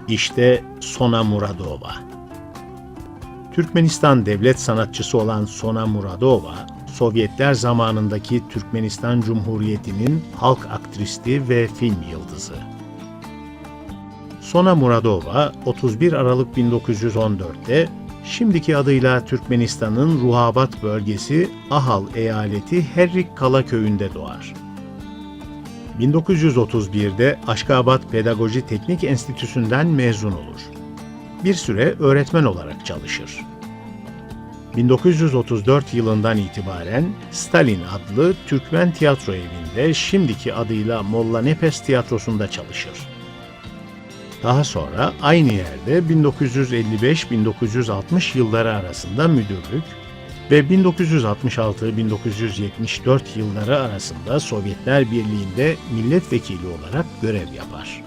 İşte Sona Muradova. Türkmenistan devlet sanatçısı olan Sona Muradova, Sovyetler zamanındaki Türkmenistan Cumhuriyeti'nin halk aktristi ve film yıldızı. Sona Muradova, 31 Aralık 1914'te şimdiki adıyla Türkmenistan'ın Ruhabat bölgesi Ahal eyaleti Herrik Kala köyünde doğar. 1931'de Aşkabat Pedagoji Teknik Enstitüsü'nden mezun olur. Bir süre öğretmen olarak çalışır. 1934 yılından itibaren Stalin adlı Türkmen tiyatro evinde şimdiki adıyla Molla Nepes Tiyatrosu'nda çalışır. Daha sonra aynı yerde 1955-1960 yılları arasında müdürlük ve 1966-1974 yılları arasında Sovyetler Birliği'nde milletvekili olarak görev yapar.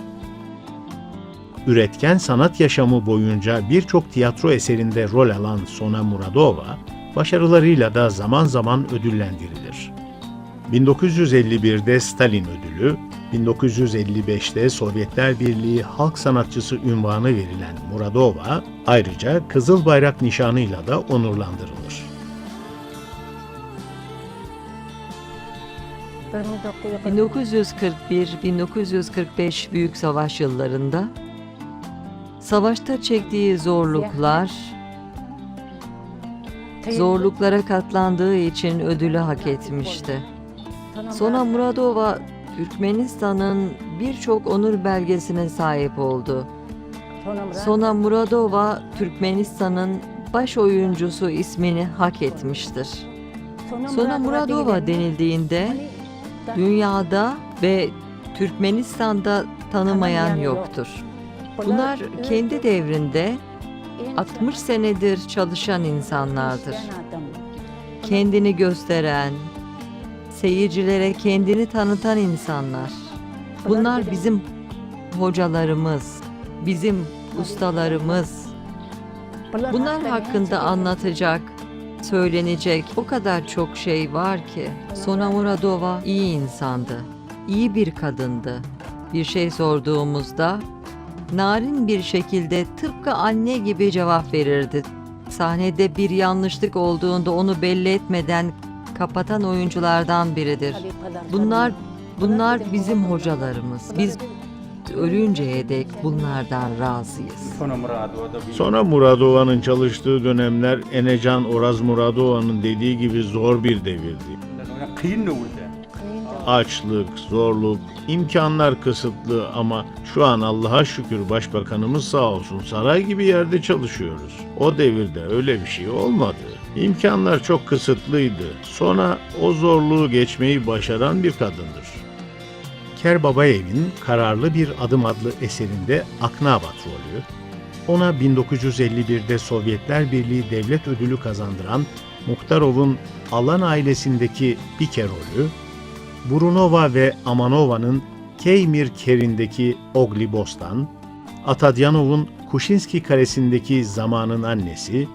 Üretken sanat yaşamı boyunca birçok tiyatro eserinde rol alan Sona Muradova, başarılarıyla da zaman zaman ödüllendirilir. 1951'de Stalin Ödülü, 1955'te Sovyetler Birliği Halk Sanatçısı unvanı verilen Muradova, ayrıca Kızıl Bayrak nişanıyla da onurlandırılır. 1941-1945 Büyük Savaş yıllarında savaşta çektiği zorluklara katlandığı için ödülü hak etmişti. Sona Muradova, Türkmenistan'ın birçok onur belgesine sahip oldu. Sona Muradova, Türkmenistan'ın baş oyuncusu ismini hak etmiştir. Sona Muradova denildiğinde dünyada ve Türkmenistan'da tanımayan yoktur. Bunlar kendi devrinde 60 senedir çalışan insanlardır. Kendini gösteren, seyircilere kendini tanıtan insanlar. Bunlar bizim hocalarımız, bizim ustalarımız. Bunlar hakkında anlatacak, söylenecek o kadar çok şey var ki. Sona Muradova iyi insandı, iyi bir kadındı. Bir şey sorduğumuzda narin bir şekilde tıpkı anne gibi cevap verirdi. Sahnede bir yanlışlık olduğunda onu belli etmeden kapatan oyunculardan biridir. Bunlar bizim hocalarımız. Biz ölünceye dek bunlardan razıyız. Sona Muradova'nın çalıştığı dönemler Enecan Oraz Muradova'nın dediği gibi zor bir devirdi. Açlık, zorluk, imkanlar kısıtlı ama şu an Allah'a şükür Başbakanımız sağ olsun saray gibi yerde çalışıyoruz. O devirde öyle bir şey olmadı. İmkanlar çok kısıtlıydı. Sonra o zorluğu geçmeyi başaran bir kadındır. Kerbabayev'in Kararlı Bir Adım adlı eserinde Aknabat rolü, ona 1951'de Sovyetler Birliği Devlet Ödülü kazandıran Muhtarov'un Alan ailesindeki Pike rolü, Brunova ve Amanova'nın Keymir Kerin'deki Ogli Bostan, Atadyanov'un Kuşinski Kalesi'ndeki Zamanın Annesi,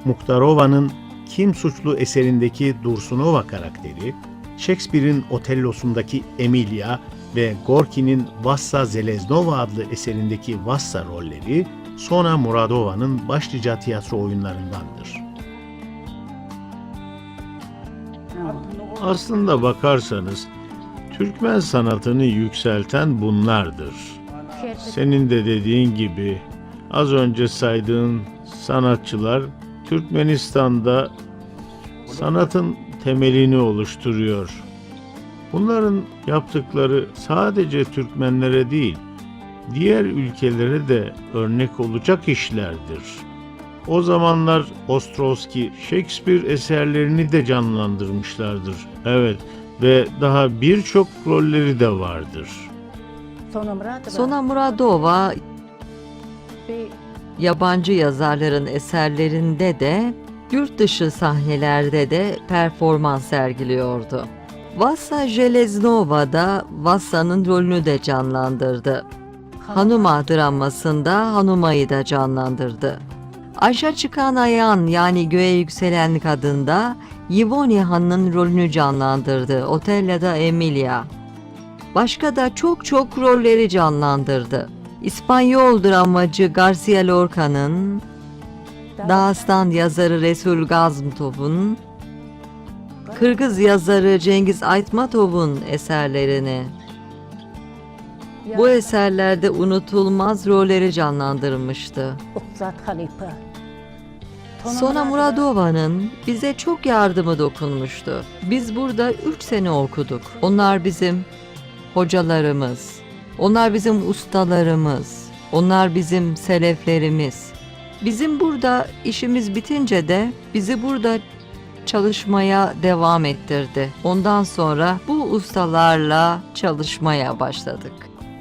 Muhtarova'nın Kim Suçlu eserindeki Dursunova karakteri, Shakespeare'in Otello'sundaki Emilia ve Gorki'nin Vassa Zeleznova adlı eserindeki Vassa rolleri Sona Muradova'nın başlıca tiyatro oyunlarındandır. Aslında bakarsanız Türkmen sanatını yükselten bunlardır. Senin de dediğin gibi az önce saydığın sanatçılar Türkmenistan'da sanatın temelini oluşturuyor. Bunların yaptıkları sadece Türkmenlere değil, diğer ülkelere de örnek olacak işlerdir. O zamanlar Ostrovsky, Shakespeare eserlerini de canlandırmışlardır. Evet ve daha birçok rolleri de vardır. Sona Muradova, yabancı yazarların eserlerinde de, yurt dışı sahnelerde de performans sergiliyordu. Vassa Jeleznova'da Vassa'nın rolünü de canlandırdı. Hanuma dramasında Hanuma'yı da canlandırdı. Aşağı çıkan ayağın yani göğe yükselen kadında Yvonne Han'ın rolünü canlandırdı. Otello'da Emilia. Başka da çok rolleri canlandırdı. İspanyol dramacı Garcia Lorca'nın, Dağıstan yazarı Resul Gazmtov'un, Kırgız yazarı Cengiz Aytmatov'un eserlerini. Bu eserlerde unutulmaz rolleri canlandırmıştı. Ukzat Halipa. Sona Muradova'nın bize çok yardımı dokunmuştu. Biz burada 3 sene okuduk. Onlar bizim hocalarımız. Onlar bizim ustalarımız. Onlar bizim seleflerimiz. Bizim burada işimiz bitince de bizi burada çalışmaya devam ettirdi. Ondan sonra bu ustalarla çalışmaya başladık.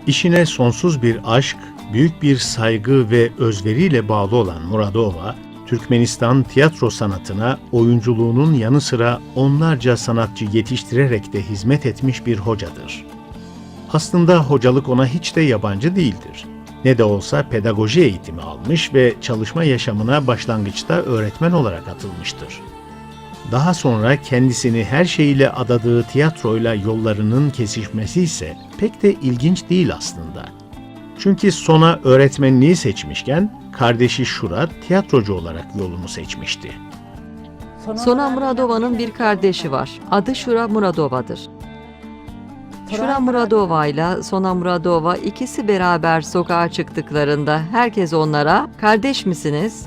İşine sonsuz bir aşk, büyük bir saygı ve özveriyle bağlı olan Muradova, Türkmenistan tiyatro sanatına oyunculuğunun yanı sıra onlarca sanatçı yetiştirerek de hizmet etmiş bir hocadır. Aslında hocalık ona hiç de yabancı değildir. Ne de olsa pedagoji eğitimi almış ve çalışma yaşamına başlangıçta öğretmen olarak atılmıştır. Daha sonra kendisini her şeyiyle adadığı tiyatroyla yollarının kesişmesi ise pek de ilginç değil aslında. Çünkü Sona öğretmenliği seçmişken kardeşi Şura tiyatrocu olarak yolunu seçmişti. Sona Muradova'nın bir kardeşi var. Adı Şura Muradova'dır. Şura Muradova ile Sona Muradova ikisi beraber sokağa çıktıklarında herkes onlara "Kardeş misiniz?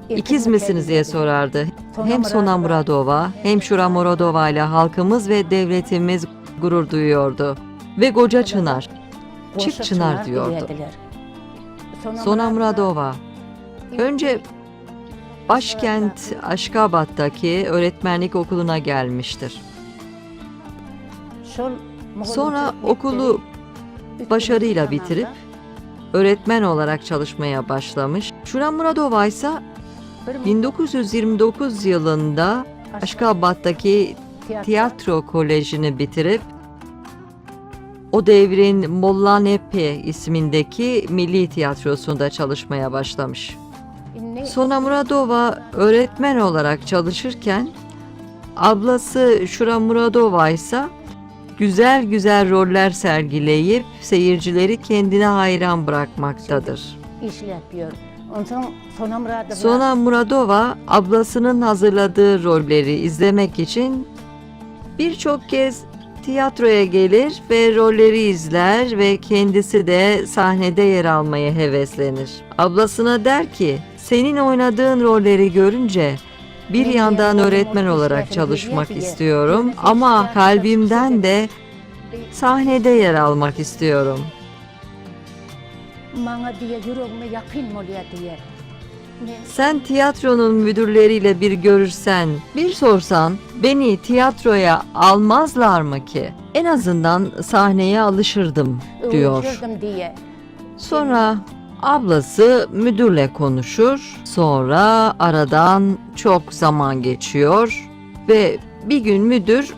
İkiz misiniz?" diye sorardı. Hem Sona Muradova hem Şura Muradova ile halkımız ve devletimiz gurur duyuyordu. Ve Koca Çınar, Çift Çınar diyordu. Sona Muradova önce başkent Aşkabat'taki öğretmenlik okuluna gelmiştir. Sonra okulu başarıyla bitirip öğretmen olarak çalışmaya başlamış. Şura Muradova ise 1929 yılında Aşkabat'taki tiyatro kolejini bitirip o devrin Mollanepe ismindeki milli tiyatrosunda çalışmaya başlamış. Sona Muradova öğretmen olarak çalışırken ablası Şura Muradova ise güzel güzel roller sergileyip seyircileri kendine hayran bırakmaktadır. Sona Muradova ablasının hazırladığı rolleri izlemek için birçok kez tiyatroya gelir ve rolleri izler ve kendisi de sahnede yer almaya heveslenir. Ablasına der ki, "Senin oynadığın rolleri görünce bir yandan öğretmen olarak çalışmak istiyorum ama kalbimden de sahnede yer almak istiyorum." Sen tiyatronun müdürleriyle bir görüşsen, bir sorsan beni tiyatroya almazlar mı ki? En azından sahneye alışırdım diyor. Sonra ablası müdürle konuşur. Sonra aradan çok zaman geçiyor ve bir gün müdür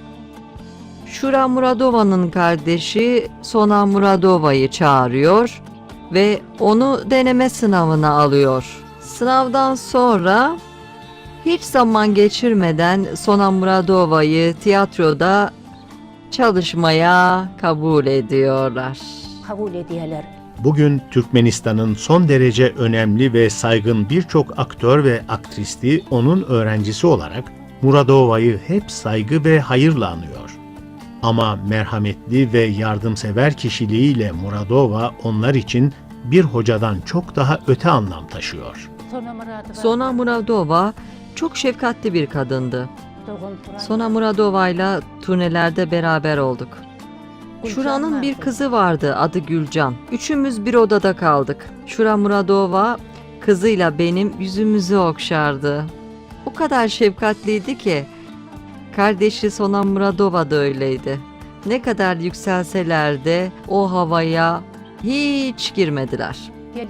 Şura Muradova'nın kardeşi Sona Muradova'yı çağırıyor ve onu deneme sınavına alıyor. Sınavdan sonra hiç zaman geçirmeden Sona Muradova'yı tiyatroda çalışmaya kabul ediyorlar. Bugün Türkmenistan'ın son derece önemli ve saygın birçok aktör ve aktristi onun öğrencisi olarak Muradova'yı hep saygı ve hayırla anıyor. Ama merhametli ve yardımsever kişiliğiyle Muradova onlar için bir hocadan çok daha öte anlam taşıyor. Sona Muradova çok şefkatli bir kadındı. Sona Muradova ile turnelerde beraber olduk. Şura'nın bir kızı vardı, adı Gülcan. Üçümüz bir odada kaldık. Şura Muradova kızıyla benim yüzümüzü okşardı. O kadar şefkatliydi ki kardeşi Sona Muradova da öyleydi. Ne kadar yükselseler de o havaya hiç girmediler.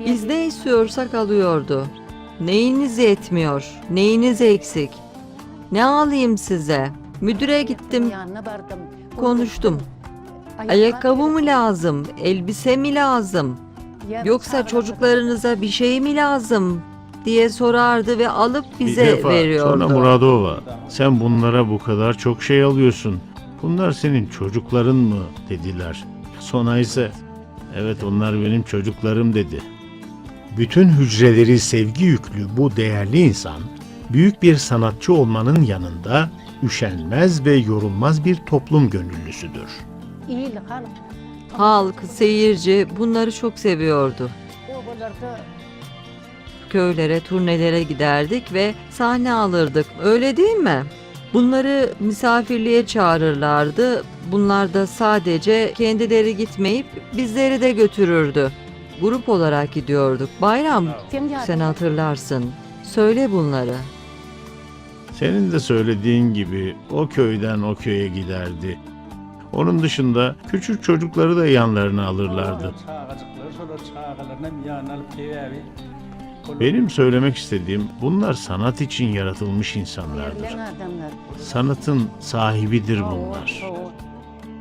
Biz ne istiyorsak alıyordu. Neyiniz yetmiyor, neyiniz eksik? Ne alayım size? Müdüre gittim, konuştum. Ayakkabı mı lazım, elbise mi lazım? Yoksa çocuklarınıza bir şey mi lazım diye sorardı ve alıp bize Bir defa veriyordu. sonra Muradova, sen bunlara bu kadar çok şey alıyorsun. Bunlar senin çocukların mı dediler. Sonra ise Evet, onlar benim çocuklarım dedi. Bütün hücreleri sevgi yüklü bu değerli insan, büyük bir sanatçı olmanın yanında üşenmez ve yorulmaz bir toplum gönüllüsüdür. Halk, seyirci bunları çok seviyordu. Köylere, turnelere giderdik ve sahne alırdık. Öyle değil mi? Bunları misafirliğe çağırırlardı. Bunlar da sadece kendileri gitmeyip bizleri de götürürdü. Grup olarak gidiyorduk. Bayram, sen hatırlarsın. Söyle bunları. Senin de söylediğin gibi o köyden o köye giderdi. Onun dışında küçük çocukları da yanlarına alırlardı. Benim söylemek istediğim, bunlar sanat için yaratılmış insanlardır. Sanatın sahibidir bunlar.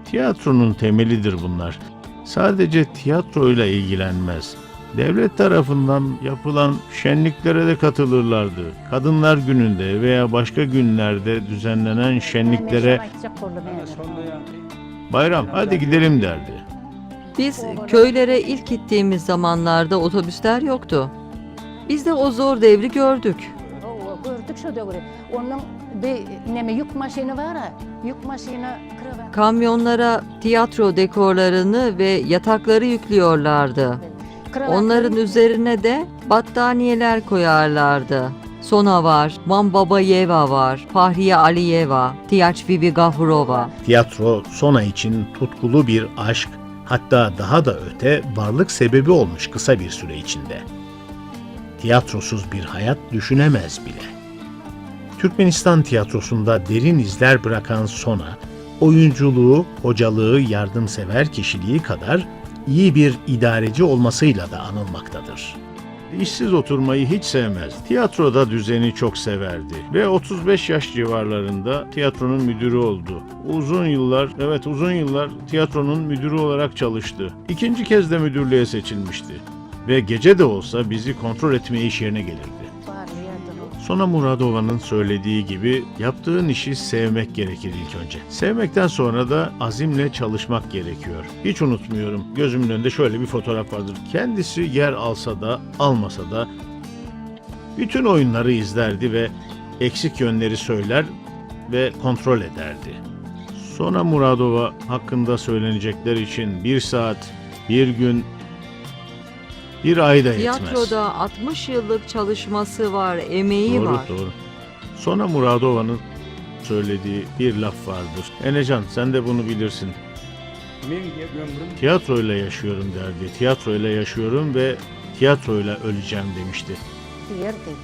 Tiyatronun temelidir bunlar. Sadece tiyatroyla ilgilenmez. Devlet tarafından yapılan şenliklere de katılırlardı. Kadınlar Günü'nde veya başka günlerde düzenlenen şenliklere "Bayram, hadi gidelim" derdi. Biz köylere ilk gittiğimiz zamanlarda otobüsler yoktu. Biz de o zor devri gördük. Gördük şu devri. Onun bir yük maşini var ha. Yük maşini Kamyonlara tiyatro dekorlarını ve yatakları yüklüyorlardı. Onların üzerine de battaniyeler koyarlardı. Sona var, Van Babayeva var, Fahriye Aliyeva, Tiyaç Bibi Gafurova. Tiyatro Sona için tutkulu bir aşk, hatta daha da öte varlık sebebi olmuş kısa bir süre içinde. Tiyatrosuz bir hayat düşünemez bile. Türkmenistan tiyatrosunda derin izler bırakan Sona, oyunculuğu, hocalığı, yardımsever kişiliği kadar iyi bir idareci olmasıyla da anılmaktadır. İşsiz oturmayı hiç sevmez. Tiyatroda düzeni çok severdi ve 35 yaş civarlarında tiyatronun müdürü oldu. Uzun yıllar tiyatronun müdürü olarak çalıştı. İkinci kez de müdürlüğe seçilmişti ve gece de olsa bizi kontrol etmeye iş yerine gelirdi. Sona Muradova'nın söylediği gibi yaptığın işi sevmek gerekir ilk önce. Sevmekten sonra da azimle çalışmak gerekiyor. Hiç unutmuyorum, gözümün önünde şöyle bir fotoğraf vardır. Kendisi yer alsa da almasa da bütün oyunları izlerdi ve eksik yönleri söyler ve kontrol ederdi. Sona Muradova hakkında söylenecekler için bir saat, bir gün, bir ayda yetmez. Tiyatroda 60 yıllık çalışması var, emeği var. Doğru. Sona Muradova'nın söylediği bir laf vardır. Enecan, sen de bunu bilirsin. Tiyatroyla yaşıyorum derdi. Tiyatroyla yaşıyorum ve tiyatroyla öleceğim demişti.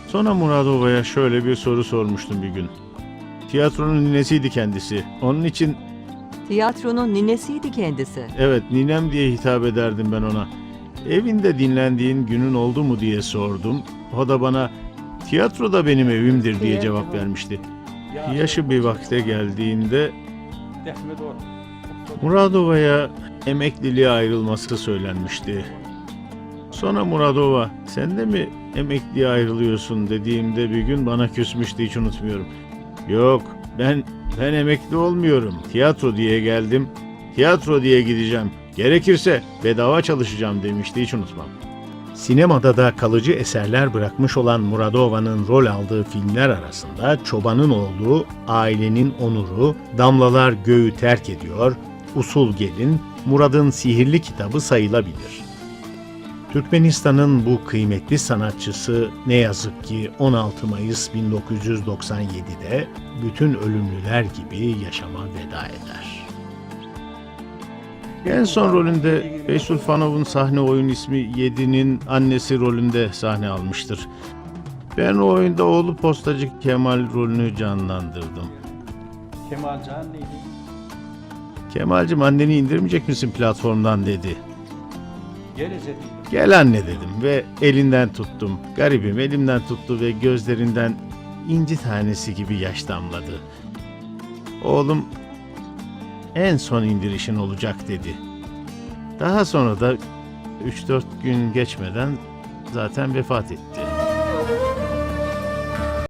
Sona Muradova'ya şöyle bir soru sormuştum bir gün. Tiyatronun ninesiydi kendisi. Onun için Tiyatronun ninesiydi kendisi. evet, ninem diye hitap ederdim ben ona. Evinde dinlendiğin günün oldu mu diye sordum. O da bana tiyatro da benim evimdir diye cevap vermişti. Yaşı bir vakte geldiğinde Muradova'ya emekliliğe ayrılması söylenmişti. Sonra Muradova, sen de mi emekliye ayrılıyorsun dediğimde bir gün bana küsmüştü, hiç unutmuyorum. Yok, ben emekli olmuyorum. Tiyatro diye geldim, tiyatro diye gideceğim. Gerekirse bedava çalışacağım demişti, hiç unutmam. Sinemada da kalıcı eserler bırakmış olan Muradova'nın rol aldığı filmler arasında Çobanın Oğlu, Ailenin Onuru, Damlalar Göğü Terk Ediyor, Usul Gelin, Murad'ın Sihirli Kitabı sayılabilir. Türkmenistan'ın bu kıymetli sanatçısı ne yazık ki 16 Mayıs 1997'de bütün ölümlüler gibi yaşama veda eder. En son rolünde Feysulfanov'un sahne oyun ismi 7'nin annesi rolünde sahne almıştır. Ben o oyunda oğlu postacı Kemal rolünü canlandırdım. Kemalcan neydi? Kemalcim, anneni indirmeyecek misin platformdan dedi. Gelecek. Gel anne dedim ve elinden tuttum. Garibim elimden tuttu ve gözlerinden inci tanesi gibi yaş damladı. Oğlum, en son indirişin olacak dedi. Daha sonra da 3-4 gün geçmeden zaten vefat etti.